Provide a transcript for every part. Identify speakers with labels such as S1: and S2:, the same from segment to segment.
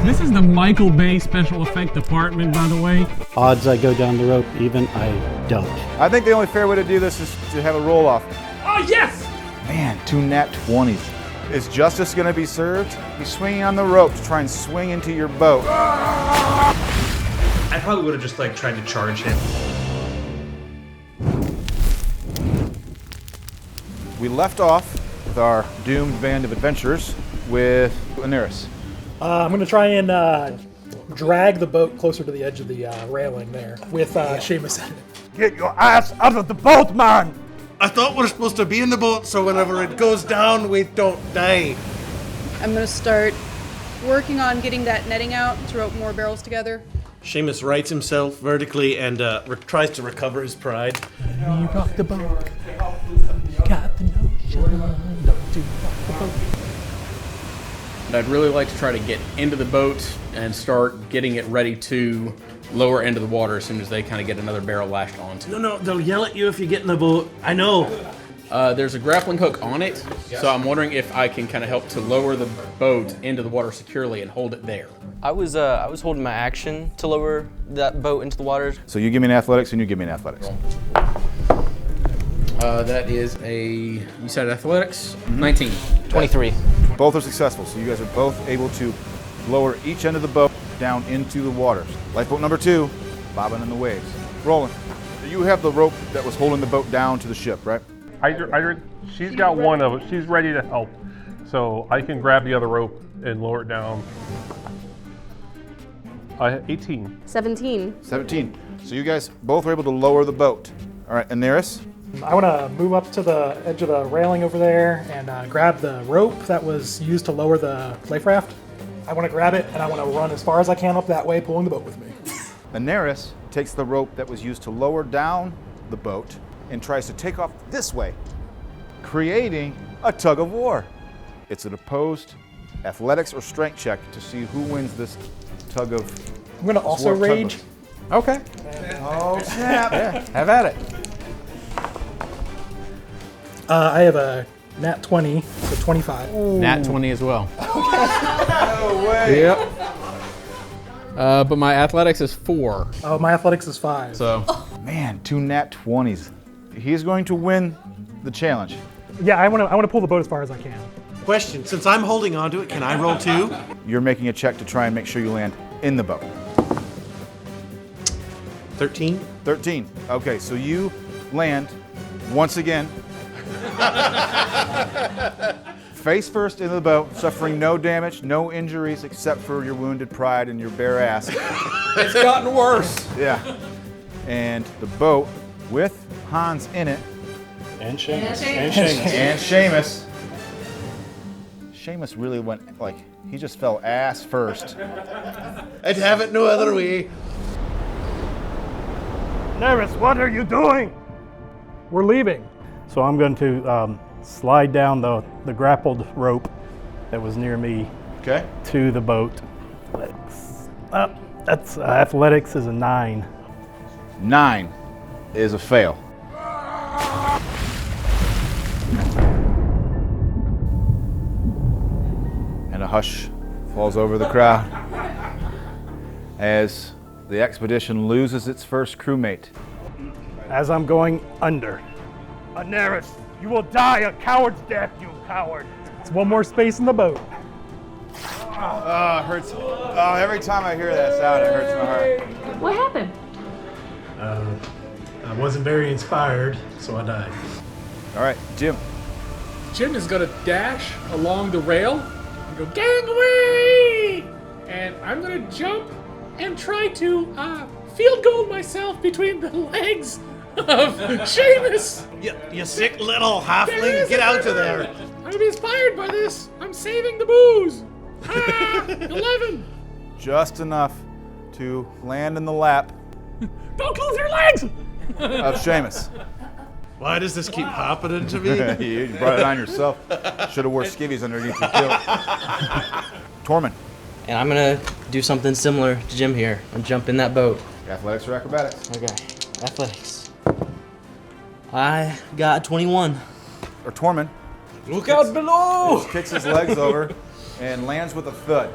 S1: This is the Michael Bay special effect department, by the way.
S2: Odds I go down the rope even, I don't.
S3: I think the only fair way to do this is to have a roll-off.
S1: Oh, yes!
S3: Man, 2 nat 20s. Is justice going to be served? He's swinging on the rope to try and swing into your boat.
S4: I probably would have just like tried to charge him.
S3: We left off with our doomed band of adventurers with Daenerys.
S5: I'm going to try and drag the boat closer to the edge of the railing there with Seamus in it.
S6: Get your ass out of the boat, man!
S7: I thought we're supposed to be in the boat so whenever it goes down, we don't die.
S8: I'm going to start working on getting that netting out to rope more barrels together.
S7: Seamus rights himself vertically and tries to recover his pride.
S5: You rock the boat. You got the notion. Don't you rock the boat.
S9: I'd really like to try to get into the boat and start getting it ready to lower into the water as soon as they kind of get another barrel lashed onto.
S7: No, they'll yell at you if you get in the boat. I know.
S9: There's a grappling hook on it, so I'm wondering if I can kind of help to lower the boat into the water securely and hold it there.
S10: I was holding my action to lower that boat into the water.
S3: So you give me an athletics and you give me an athletics.
S9: That is you said athletics? 19.
S10: 23.
S3: Both are successful, so you guys are both able to lower each end of the boat down into the waters. Lifeboat number 2, bobbing in the waves. Roland, you have the rope that was holding the boat down to the ship, right?
S6: She's got one of it. She's ready to help. So I can grab the other rope and lower it down. 18.
S11: 17.
S3: 17. So you guys both were able to lower the boat. All right, Daenerys?
S5: I want to move up to the edge of the railing over there and grab the rope that was used to lower the life raft. I want to grab it and I want to run as far as I can up that way, pulling the boat with me.
S3: Daenerys takes the rope that was used to lower down the boat and tries to take off this way, creating a tug of war. It's an opposed athletics or strength check to see who wins this tug of
S5: I'm going to also rage.
S9: Okay.
S3: Oh, snap.
S9: Yeah, have at it.
S5: I have a nat 20, so 25.
S9: Ooh. Nat 20 as well.
S3: No way.
S9: Yep. But my athletics is 4.
S5: Oh, my athletics is 5.
S9: So.
S3: Man, 2 nat 20s. He's going to win the challenge.
S5: Yeah, I want to pull the boat as far as I can.
S7: Question, since I'm holding on to it, can I roll 2?
S3: You're making a check to try and make sure you land in the boat.
S7: 13.
S3: 13. Okay, so you land once again. Face first into the boat, suffering no damage, no injuries except for your wounded pride and your bare ass.
S9: It's gotten worse.
S3: Yeah. And the boat with Hans in it.
S2: And Seamus.
S3: And Seamus. Seamus really went, like, he just fell ass first.
S7: I'd have it no other way.
S6: Daenerys, what are you doing?
S5: We're leaving.
S2: So I'm going to slide down the grappled rope that was near me to the boat. That's athletics is a 9.
S3: 9 is a fail. And a hush falls over the crowd as the expedition loses its first crewmate.
S2: As I'm going under.
S6: Daenerys, you will die a coward's death, you coward.
S5: It's one more space in the boat.
S3: Oh, it hurts. Oh, every time I hear that sound, it hurts my heart.
S11: What happened?
S7: I wasn't very inspired, so I died.
S3: All right, Jim.
S1: Jim is going to dash along the rail and go, gangway! And I'm going to jump and try to field goal myself between the legs of Seamus.
S7: You sick little halfling, get out of there.
S1: I'm inspired by this. I'm saving the booze. 11.
S3: Just enough to land in the lap
S1: Don't close your legs.
S3: of Seamus.
S7: Why does this keep happening to me?
S3: You brought it on yourself. Should have wore skivvies underneath your kilt. Tormund.
S10: And I'm going to do something similar to Jim here and jump in that boat.
S3: Athletics or acrobatics?
S10: Okay, athletics. I got 21.
S3: Or Tormund.
S7: Look out below!
S3: Kicks his legs over and lands with a thud.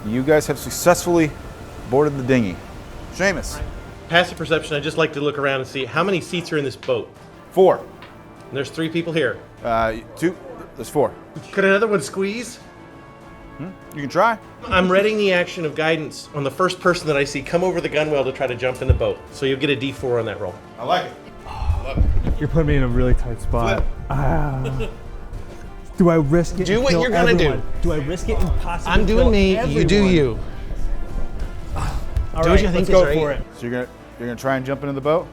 S3: You guys have successfully boarded the dinghy. Seamus.
S7: Passive perception, I'd just like to look around and see how many seats are in this boat.
S3: 4.
S7: And there's 3 people here.
S3: 2. There's 4.
S7: Could another one squeeze?
S3: You can try.
S7: I'm readying the action of guidance on the first person that I see come over the gunwale to try to jump in the boat. So you'll get a D4 on that roll.
S3: I like it.
S11: You're putting me in a really tight spot. Do I risk it?
S7: Do
S11: and
S7: what
S11: kill
S7: you're gonna
S11: everyone?
S7: do.
S11: Do I risk it and possibly
S7: I'm doing
S11: kill
S7: me, you do
S11: everyone?
S7: you.
S11: All
S7: Do
S11: right,
S7: what you think
S11: let's go
S7: is right.
S11: for it.
S3: So you're gonna try and jump into the boat?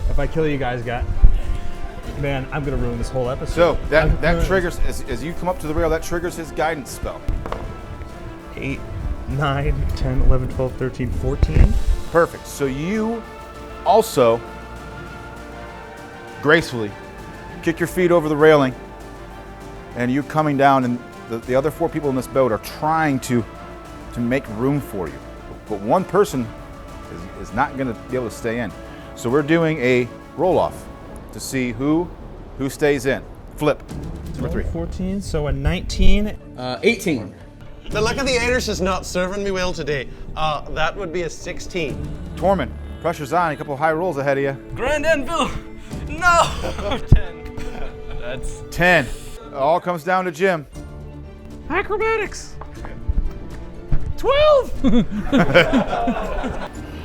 S11: If I kill you guys, man, I'm gonna ruin this whole episode.
S3: So that triggers, as you come up to the rail, that triggers his guidance spell.
S11: 8, 9, 10, 11, 12, 13, 14.
S3: Perfect. So you also gracefully kick your feet over the railing, and you're coming down, and the other 4 people in this boat are trying to make room for you. But one person is not going to be able to stay in. So we're doing a roll-off to see who stays in. Flip. Number 3.
S11: 14, so a 19.
S9: 18.
S7: The luck of the Aiders is not serving me well today. That would be a 16.
S3: Tormund, pressure's on. A couple of high rolls ahead of you.
S10: Grand Anvil! No! 10. That's
S3: 10. It all comes down to Jim.
S1: Acrobatics.
S10: 12!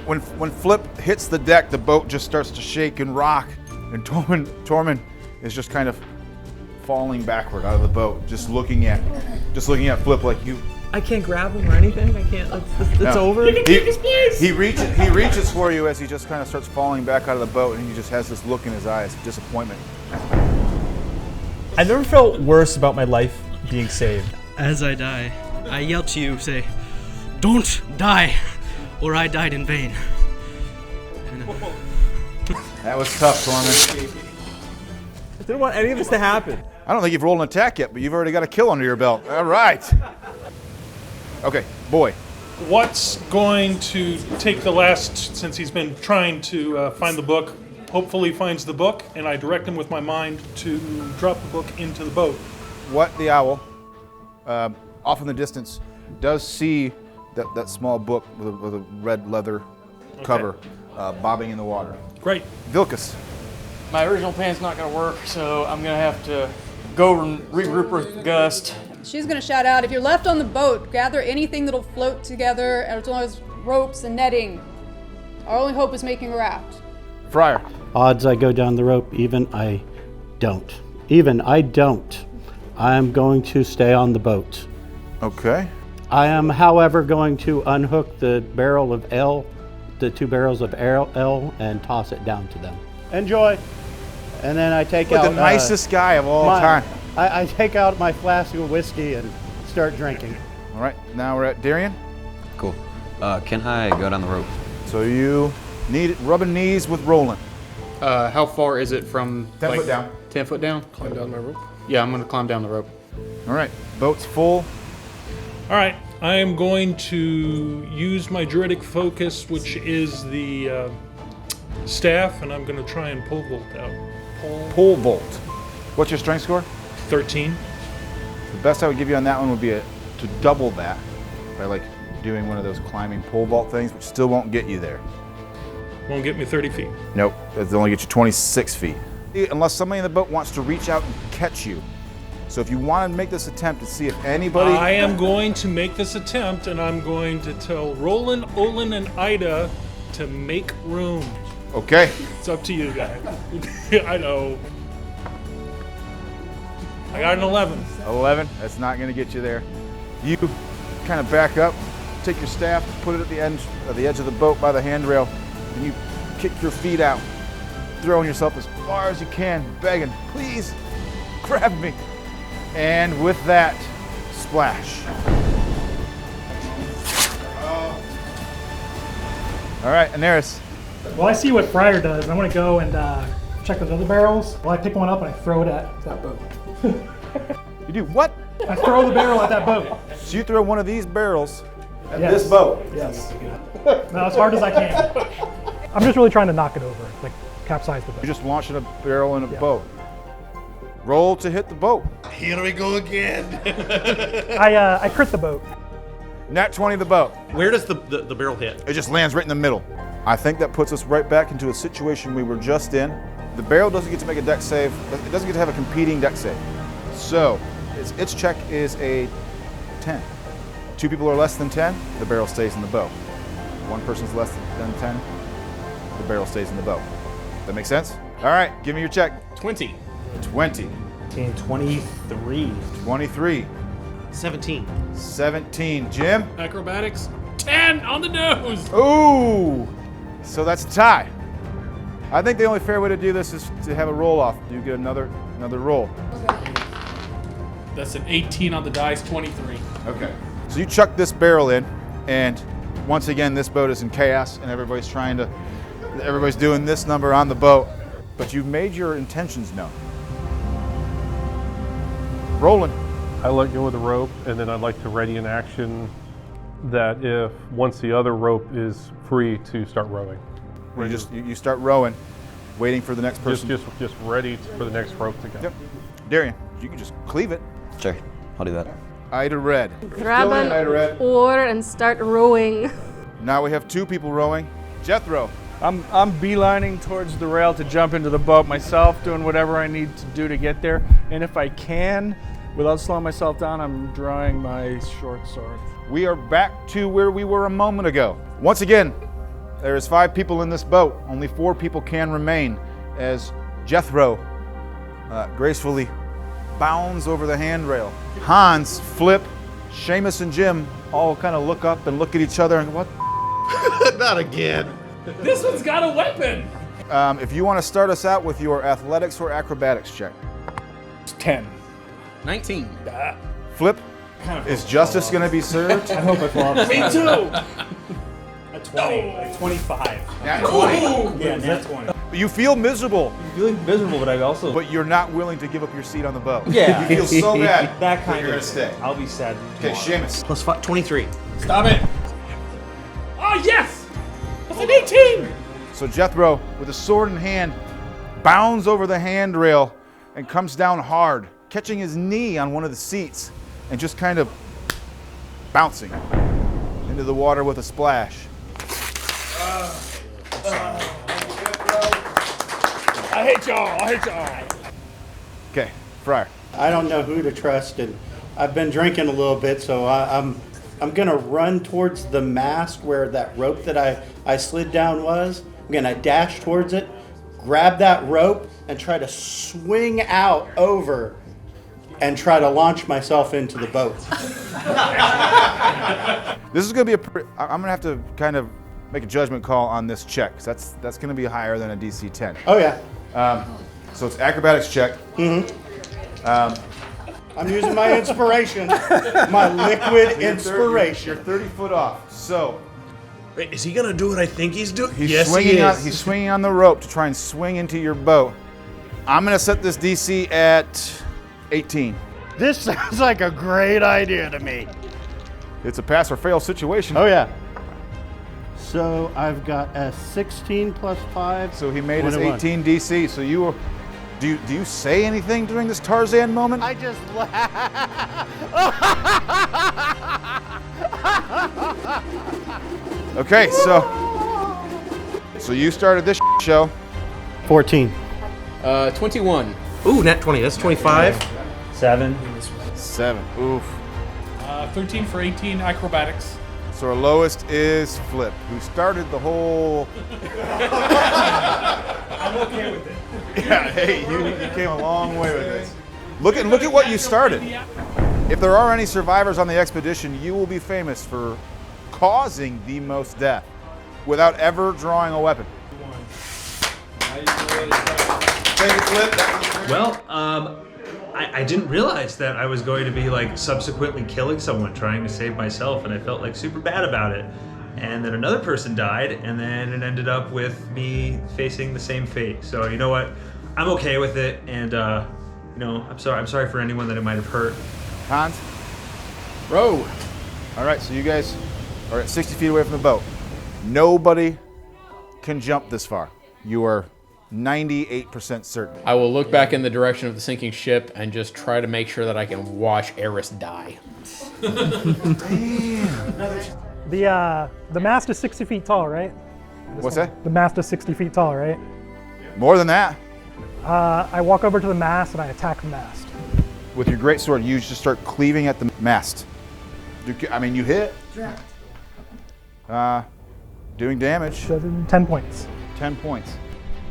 S3: When Flip hits the deck, the boat just starts to shake and rock, and Tormund is just kind of falling backward out of the boat, just looking at Flip like you.
S10: I can't grab him or anything. I can't. It's
S3: No.
S10: over.
S1: You can take his place.
S3: He reaches for you as he just kind of starts falling back out of the boat, and he just has this look in his eyes, disappointment.
S11: I never felt worse about my life being saved.
S10: As I die, I yell to you, say, "Don't die, or I died in vain."
S3: That was tough, Tormund.
S11: I didn't want any of this to happen.
S3: I don't think you've rolled an attack yet, but you've already got a kill under your belt. All right. Okay, boy.
S12: What's going to take the last, since he's been trying to find the book, hopefully finds the book, and I direct him with my mind to drop the book into the boat.
S3: What the owl, off in the distance, does see that small book with a red leather cover bobbing in the water.
S12: Great.
S3: Vilkas.
S10: My original plan's not gonna work, so I'm gonna have to go and regroup with Gust.
S8: She's gonna shout out, if you're left on the boat, gather anything that'll float together, as long as ropes and netting. Our only hope is making a raft.
S3: Friar.
S2: Odds I go down the rope, even I don't. I'm going to stay on the boat.
S3: Okay.
S2: I am, however, going to unhook the barrel of ale, the 2 barrels of ale, and toss it down to them. Enjoy. And then I take out
S3: the nicest guy of all time.
S2: I take out my flask of whiskey and start drinking.
S3: All right, now we're at Darian.
S13: Cool. Can I go down the rope?
S3: So you need rubbing knees with Roland.
S9: How far is it from
S3: 10 foot down.
S9: 10 foot down?
S1: Climb down my rope.
S9: Yeah, I'm gonna climb down the rope.
S3: All right, boat's full.
S12: All right, I am going to use my druidic focus, which is the staff, and I'm going to try and pole vault out.
S3: Pole vault. What's your strength score?
S12: 13.
S3: The best I would give you on that one would be to double that by like doing one of those climbing pole vault things, which still won't get you there.
S12: Won't get me 30 feet.
S3: Nope, it'll only get you 26 feet. Unless somebody in the boat wants to reach out and catch you. So if you want to make this attempt to see if anybody...
S12: I am going to make this attempt, and I'm going to tell Roland, Olin, and Ida to make room.
S3: Okay.
S12: It's up to you guys. I know. I got an 11.
S3: 11, that's not going to get you there. You kind of back up, take your staff, put it at the edge of the boat by the handrail, and you kick your feet out, throwing yourself as far as you can, begging, please, grab me. And with that, splash. All right, Aneris.
S5: Well, I see what Friar does. I want to go and check those other barrels. Well, I pick one up and I throw it at that boat.
S3: You do what?
S5: I throw the barrel at that boat.
S3: So you throw one of these barrels at
S5: Yes.
S3: this boat?
S5: Yes. Now, as hard as I can. I'm just really trying to knock it over, like capsize the boat.
S3: You're just launching a barrel in a boat. Roll to hit the boat.
S7: Here we go again.
S5: I crit the boat.
S3: Nat 20 the boat.
S7: Where does the barrel hit?
S3: It just lands right in the middle. I think that puts us right back into a situation we were just in. The barrel doesn't get to make a deck save. It doesn't get to have a competing deck save. So its check is a 10. 2 people are less than 10, the barrel stays in the boat. 1 person's less than 10, the barrel stays in the boat. That make sense? All right, give me your check.
S9: 20.
S3: 20.
S11: 23.
S3: 23.
S7: 17.
S3: 17. Jim?
S1: Acrobatics, 10 on the nose.
S3: Ooh! So that's a tie. I think the only fair way to do this is to have a roll off. You get another roll.
S1: That's an 18 on the dice, 23.
S3: Okay. So you chuck this barrel in, and once again, this boat is in chaos, and everybody's doing this number on the boat, but you've made your intentions known. Rolling.
S6: I let go of the rope, and then I'd like to ready an action that if once the other rope is free to start rowing.
S3: You start rowing, waiting for the next person.
S6: Just ready for the next rope to go.
S3: Yep. Darian, you can just cleave it.
S13: Sure, I'll do that.
S3: Ida Red.
S14: Grab
S3: Still in, Ida
S14: an
S3: Red.
S14: oar and start rowing.
S3: Now we have 2 people rowing. Jethro.
S11: I'm beelining towards the rail to jump into the boat myself, doing whatever I need to do to get there. And if I can, without slowing myself down, I'm drawing my short sword.
S3: We are back to where we were a moment ago. Once again, there is 5 people in this boat. Only 4 people can remain as Jethro gracefully bounds over the handrail. Hans, Flip, Seamus, and Jim all kind of look up and look at each other and go, what?
S7: Not again.
S1: This one's got a weapon.
S3: If you want to start us out with your athletics or acrobatics check.
S11: 10.
S9: 19.
S3: Flip, is justice going to be served?
S11: I hope I fall off.
S1: Me too.
S11: A 20. Like 25.
S3: Nat 20.
S11: Yeah, nat 20.
S3: You feel miserable.
S11: I'm feeling miserable, but I also...
S3: But you're not willing to give up your seat on the boat.
S11: Yeah.
S3: You feel so bad
S11: that kind
S3: you're going to stay.
S11: I'll be sad.
S3: Okay, Seamus.
S7: Plus 5, 23.
S1: Stop it. Oh, yes. That's an 18.
S3: So Jethro, with a sword in hand, bounds over the handrail and comes down hard, catching his knee on one of the seats and just kind of bouncing into the water with a splash.
S11: I hate y'all.
S3: Okay, Friar.
S2: I don't know who to trust, and I've been drinking a little bit, so I'm gonna run towards the mast where that rope that I slid down was. I'm gonna dash towards it, grab that rope, and try to swing out over and try to launch myself into the boat.
S3: This is gonna be I'm gonna have to kind of make a judgment call on this check, 'cause that's gonna be higher than a DC 10.
S2: Oh yeah.
S3: So it's acrobatics check.
S2: I'm using my inspiration, my liquid inspiration.
S3: You're 30 foot off. So
S7: Wait, is he gonna do what I think he's doing?
S3: he's swinging on the rope to try and swing into your boat. I'm gonna set this DC at 18.
S2: This sounds like a great idea to me.
S3: It's a pass or fail situation.
S2: Oh yeah. So I've got a 16 plus 5.
S3: So he made his
S2: 21.
S3: 18 DC. So do you say anything during this Tarzan moment?
S2: I just
S3: Okay, so you started this show.
S2: 14.
S9: 21.
S7: Ooh, nat 20. That's 25.
S11: 7.
S3: 7. Oof.
S1: 13 for 18 acrobatics.
S3: So our lowest is Flip, who started the whole.
S11: I'm okay with it.
S3: Yeah, hey, you came a long way with this. Look at what you started. If there are any survivors on the expedition, you will be famous for causing the most death without ever drawing a weapon. Thank you, Flip.
S4: Well, I didn't realize that I was going to be like subsequently killing someone trying to save myself, and I felt like super bad about it. And then another person died, and then it ended up with me facing the same fate. So you know what? I'm okay with it, and you know, I'm sorry for anyone that it might have hurt.
S3: Hans?
S9: Row.
S3: All right, so you guys are at 60 feet away from the boat. Nobody can jump this far. You are 98% certain.
S9: I will look back in the direction of the sinking ship and just try to make sure that I can watch Eris die.
S3: Damn.
S5: The mast is 60 feet tall, right?
S3: What's that?
S5: The mast is 60 feet tall, right?
S3: More than that.
S5: I walk over to the mast and I attack the mast.
S3: With your greatsword, you just start cleaving at the mast. You hit. Doing damage.
S5: 10 points.
S3: 10 points.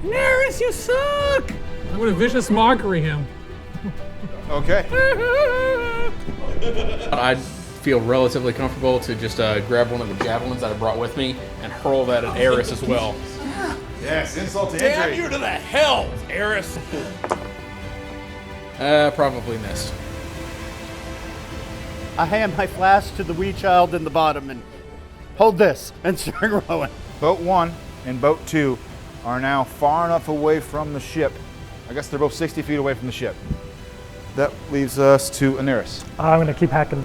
S1: Daenerys, you suck! I'm gonna vicious mockery him.
S3: Okay.
S9: I'd feel relatively comfortable to just grab one of the javelins that I brought with me and hurl that at Eris as well.
S3: Yes, insult to
S10: Damn
S3: injury.
S10: you to the hell, Eris!
S9: Probably missed.
S2: I hand my flask to the wee child in the bottom and hold this and start rowing.
S3: Boat 1 and Boat 2 are now far enough away from the ship. I guess they're both 60 feet away from the ship. That leaves us to Daenerys.
S5: I'm gonna keep hacking.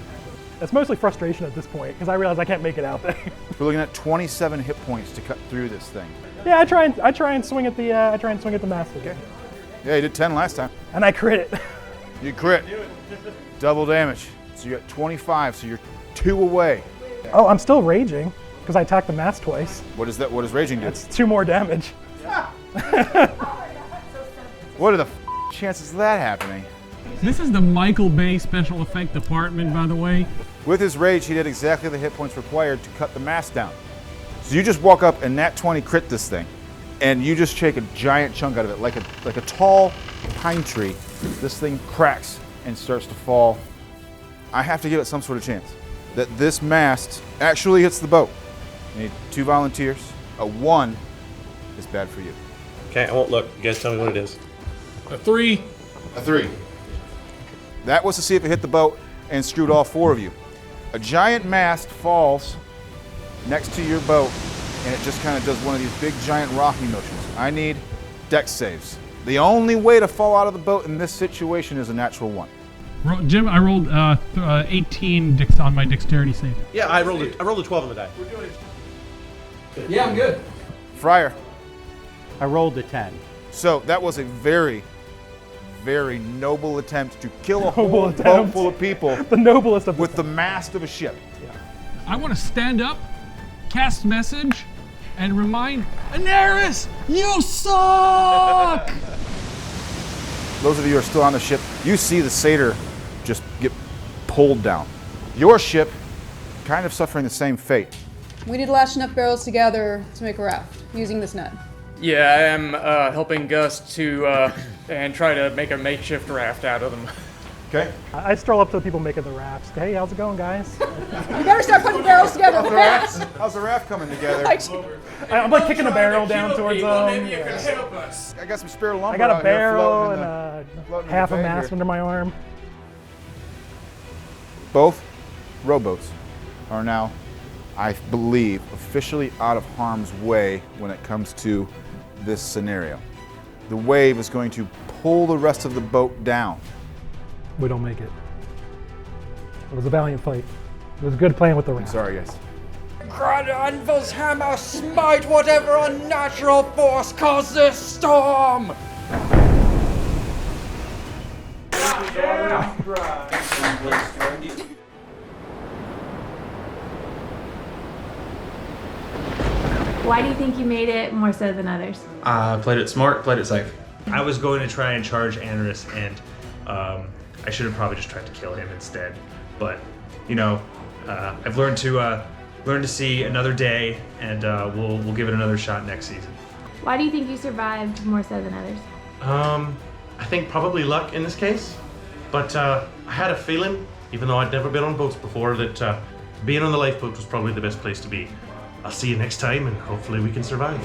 S5: It's mostly frustration at this point because I realize I can't make it out there.
S3: We're looking at 27 hit points to cut through this thing.
S5: Yeah, I try and swing at the mast again.
S3: Yeah, you did 10 last time.
S5: And I crit it.
S3: You crit. Double damage. So you got 25, so you're 2 away.
S5: Oh, I'm still raging because I attacked the mast twice.
S3: What is that? What does raging do?
S5: That's 2 more damage.
S3: What are the chances of that happening?
S1: This is the Michael Bay special effect department, by the way.
S3: With his rage, he did exactly the hit points required to cut the mast down. So you just walk up and nat 20 crit this thing, and you just shake a giant chunk out of it, like a tall pine tree. This thing cracks and starts to fall. I have to give it some sort of chance that this mast actually hits the boat. You need 2 volunteers. A 1 is bad for you.
S7: Okay, I won't look. You guys tell me what it is.
S1: A 3.
S3: A 3. That was to see if it hit the boat and screwed all 4 of you. A giant mast falls next to your boat, and it just kind of does one of these big giant rocking motions. I need dex saves. The only way to fall out of the boat in this situation is a natural 1.
S1: Jim, I rolled 18 on my dexterity save.
S7: Yeah, I rolled a 12 on the die.
S9: Yeah, I'm good.
S3: Fryer.
S2: I rolled a 10.
S3: So that was a very, very noble attempt to kill a whole
S5: Noble
S3: boat
S5: attempt.
S3: full of people
S5: The noblest of
S3: with the mast of a ship.
S1: I want to stand up, cast message, and remind Daenerys, you suck!
S3: Those of you who are still on the ship, you see the satyr just get pulled down. Your ship kind of suffering the same fate.
S8: We need to lash enough barrels together to make a raft using this net.
S15: Yeah, I am helping Gus to and try to make a makeshift raft out of them.
S3: Okay.
S5: I stroll up to the people making the rafts. Hey, how's it going, guys?
S8: You better start putting barrels together fast!
S3: How's the raft coming together?
S5: I'm like kicking a barrel down towards them.
S15: Help us.
S3: I got some spare lumber.
S5: I got a
S3: out here
S5: barrel
S3: floating
S5: and
S3: floating in
S5: half
S3: the
S5: a
S3: bay
S5: mast
S3: here.
S5: under my arm.
S3: Both rowboats are now, I believe, officially out of harm's way when it comes to this scenario. The wave is going to pull the rest of the boat down.
S5: We don't make it. It was a valiant fight. It was good playing with the raft.
S3: Sorry, guys.
S15: Grand Anvil's hammer smite whatever unnatural force caused this storm!
S14: Why do you think you made it more so than others?
S4: Played it smart, played it safe. I was going to try and charge Daenerys, and I should have probably just tried to kill him instead. But you know, I've learned to see another day, and we'll give it another shot next season.
S14: Why do you think you survived more so than others?
S7: I think probably luck in this case, but I had a feeling, even though I'd never been on boats before, that being on the lifeboat was probably the best place to be. I'll see you next time, and hopefully we can survive.